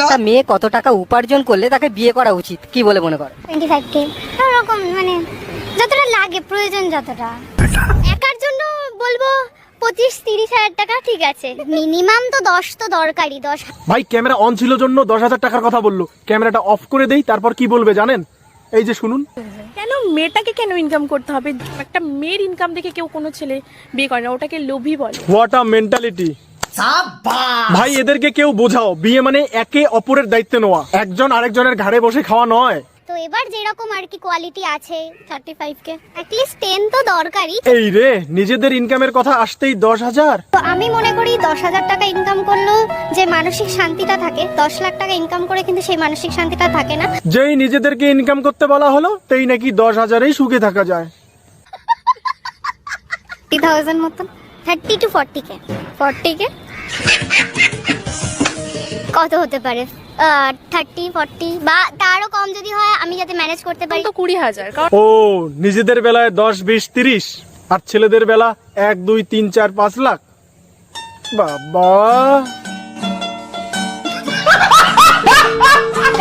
একটা মেয়ে কত টাকা উপার্জন করলে তাকে বিয়ে করা উচিত কি বলে মনে করো? 25K এরকম, মানে যতটা লাগে প্রয়োজন, যতটা। একার জন্য বলবো 25-30 হাজার টাকা ঠিক আছে, মিনিমাম তো 10 তো দরকারই। 10 ভাই ক্যামেরা অন ছিল জন্য 10,000 টাকার কথা বললো, ক্যামেরাটা অফ করে দেই তারপর কি বলবে জানেন? এই যে শুনুন। কেন মেয়েটাকে কেন ইনকাম করতে হবে? একটা মেয়ের ইনকাম দেখে কেউ কোনো ছেলে বিয়ে করে না, ওটাকে লোভী বলে। What a mentality. ভাই এদেরকে কেউ বোঝাও, বিয়ে মানে একে অপরের দায়িত্ব নেওয়া, একজন আরেকজনের ঘাড়ে বসে খাওয়া নয়। তো এবার যেরকম আর কি কোয়ালিটি আছে 35K অ্যাটলিস্ট 10 তো দরকারই। এই রে, নিজেদের ইনকামের কথা আসতেই 10,000। তো আমি মনে করি 10,000 টাকা ইনকাম করলেও যে মানসিক শান্তিটা থাকে, 10 লাখ টাকা ইনকাম করে কিন্তু সেই মানসিক শান্তিটা থাকে না। যেই নিজেদেরকে ইনকাম করতে বলা হলো তেই নাকি 10,000-এই সুখে থাকা যায়। 30,000 মতন, 30 to 40K। 40K কত হতে পারে? 30-40 বা তারও কম যদি হয়, আমি যাতে ম্যানেজ করতে পারি। তো 20,000। ও, নিজেদের বেলায় 10-20-30 আর ছেলেদের বেলা 1-2-3-4-5 লাখ। বাবা,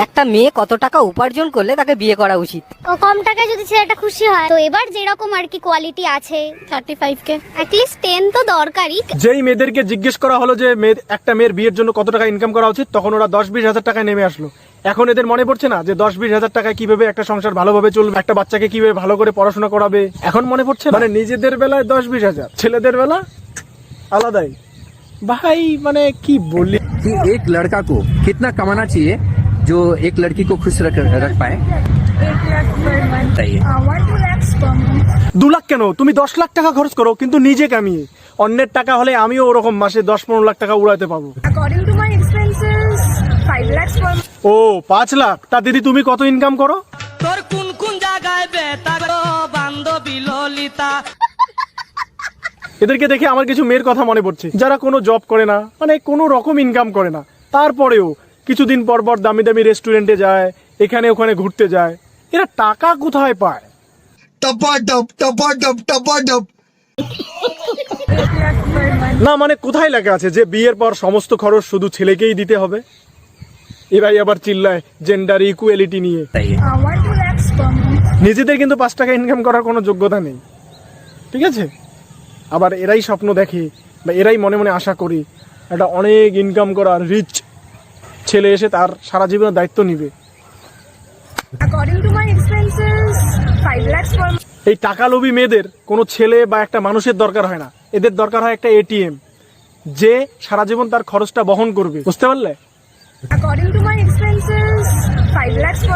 একটা মেয়ে কত টাকা উপার্জন করলে তাকে বিয়ে করা উচিত? ও কম টাকায় যদি ছেলেটা খুশি হয়, তো এবার যেরকম আর কি কোয়ালিটি আছে 35K অ্যাটলিস্ট 10 তো দরকারই। যেই মেয়েদেরকে জিজ্ঞেস করা হলো যে একটা মেয়ের বিয়ের জন্য কত টাকা ইনকাম করা উচিত, তখন ওরা 10-20 হাজার টাকায় নেমে আসলো। এখন এদের মনে পড়ছে না যে 10-20 হাজার টাকায় কিভাবে একটা সংসার ভালোভাবে চলবে, একটা বাচ্চাকে কিভাবে ভালো করে পড়াশোনা করাবে, এখন মনে পড়ছে না। মানে নিজেদের বেলায় 10-20 হাজার, ছেলেদের বেলা আলাদাই। ভাই মানে কি বলি, कि एक लड़का को कितना कमाना चाहिए जो एक लड़की को खुश रख पाए? 2 লাখ কেন, তুমি 10 লাখ টাকা খরচ করো কিন্তু নিজে কামিয়ে। অন্যের টাকা হলে আমিও ওরকম মাসে 10-15 লাখ টাকা উড়াতে পাবো। ও 5 লাখ। তা দিদি তুমি কত ইনকাম করো? তোর কোন কোন জায়গায় বেতা গো বান্ধবী ললিতা। এদেরকে দেখে আমার কিছু মেয়ের কথা মনে পড়ছে, যারা কোনো জব করে না, মানে কোনো রকম ইনকাম করে না, তারপরেও কিছুদিন পর পর দামি দামি রেস্টুরেন্টে যায়, এখানে ওখানে ঘুরতে যায়। এরা টাকা কোথায় পায়? না মানে কোথায় লেখা আছে যে বিয়ের পর সমস্ত খরচ শুধু ছেলেকেই দিতে হবে? এরাই আবার চিল্লায় জেন্ডার ইকুয়ালিটি নিয়ে। নিজেদের কিন্তু 5 টাকা ইনকাম করার কোনো যোগ্যতা নেই, ঠিক আছে? আবার এরাই স্বপ্ন দেখে বা এরাই মনে মনে আশা করি একটা অনেক ইনকাম করার রিচ ছেলে এসে তার সারা জীবনের দায়িত্ব নিবে। এই টাকা লোভী মেয়েদের কোনো ছেলে বা একটা মানুষের দরকার হয় না, এদের দরকার হয় একটা এটিএম যে সারা জীবন তার খরচটা বহন করবে, বুঝতে পারলে?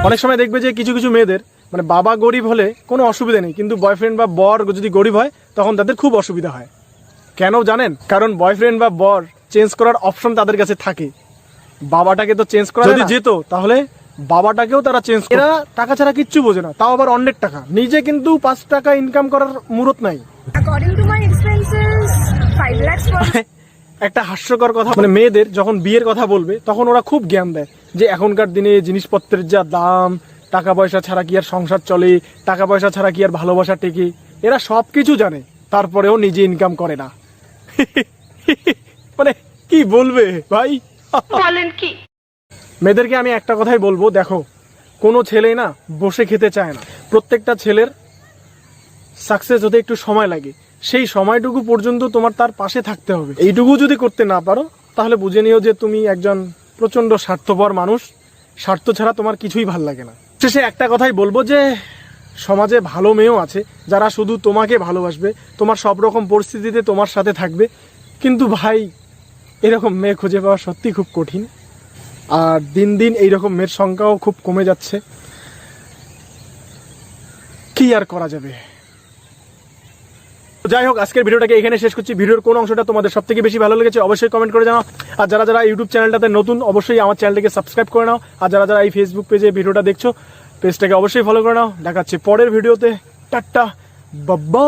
অনেক সময় দেখবে যে কিছু কিছু মেয়েদের মানে বাবা গরিব হলে কোনো অসুবিধা নেই, কিন্তু বয়ফ্রেন্ড বা বর যদি গরিব হয় তখন তাদের খুব অসুবিধা হয়। কেন জানেন? কারণ বয়ফ্রেন্ড বা বর চেঞ্জ করার অপশন তাদের কাছে থাকে। বাবাটাকে তো চেঞ্জ করা যদি যেত তাহলে বাবাটাকেও তারা চেঞ্জ করে। এরা টাকা ছাড়া কিচ্ছু বোঝে না, তাও আবার অন্যের টাকা। নিজে কিন্তু 5 টাকা ইনকাম করার মুরত নাই। একটা হাস্যকর কথা, মানে মেয়েদের যখন বিয়ের কথা বলবে তখন ওরা খুব জ্ঞান দেয় যে এখনকার দিনে জিনিসপত্রের যা দাম, টাকা পয়সা ছাড়া কি আর সংসার চলে, টাকা পয়সা ছাড়া কি আর ভালোবাসা টেকে। এরা সবকিছু জানে, তারপরেও নিজে ইনকাম করে না। মানে কি বলবে ভাই, বলেন কি? মেয়েদেরকে আমি একটা কথাই বলবো, দেখো কোনো ছেলেই না বসে খেতে চায় না। প্রত্যেকটা ছেলের সাকসেস হতে একটু সময় লাগে, সেই সময়টুকু পর্যন্ত তোমার তার পাশে থাকতে হবে। এইটুকু যদি করতে না পারো তাহলে বুঝে নিও যে তুমি একজন প্রচন্ড স্বার্থপর মানুষ, স্বার্থ ছাড়া তোমার কিছুই ভাল লাগে না। শেষে একটা কথাই বলবো যে সমাজে ভালো মেয়েও আছে যারা শুধু তোমাকে ভালোবাসবে, তোমার সব রকম পরিস্থিতিতে তোমার সাথে থাকবে, কিন্তু ভাই এরকম মেয়ে খুঁজে পাওয়া সত্যি খুব কঠিন। আর দিন দিন এইরকম মেয়ের সংখ্যাও খুব কমে যাচ্ছে, কি আর করা যাবে। যাই হোক, আজকের ভিডিওটাকে এখানে শেষ করছি। ভিডিওর কোন অংশটা তোমাদের সব থেকে বেশি ভালো লেগেছে অবশ্যই কমেন্ট করে জানাও। আর যারা যারা ইউটিউব চ্যানেলটাতে নতুন অবশ্যই আমার চ্যানেলটাকে সাবস্ক্রাইব করে নাও। আর যারা যারা এই ফেসবুক পেজে ভিডিওটা দেখছো পেজটাকে অবশ্যই ফলো করে নাও। দেখাচ্ছি পরের ভিডিওতে। টাটা, বাবা।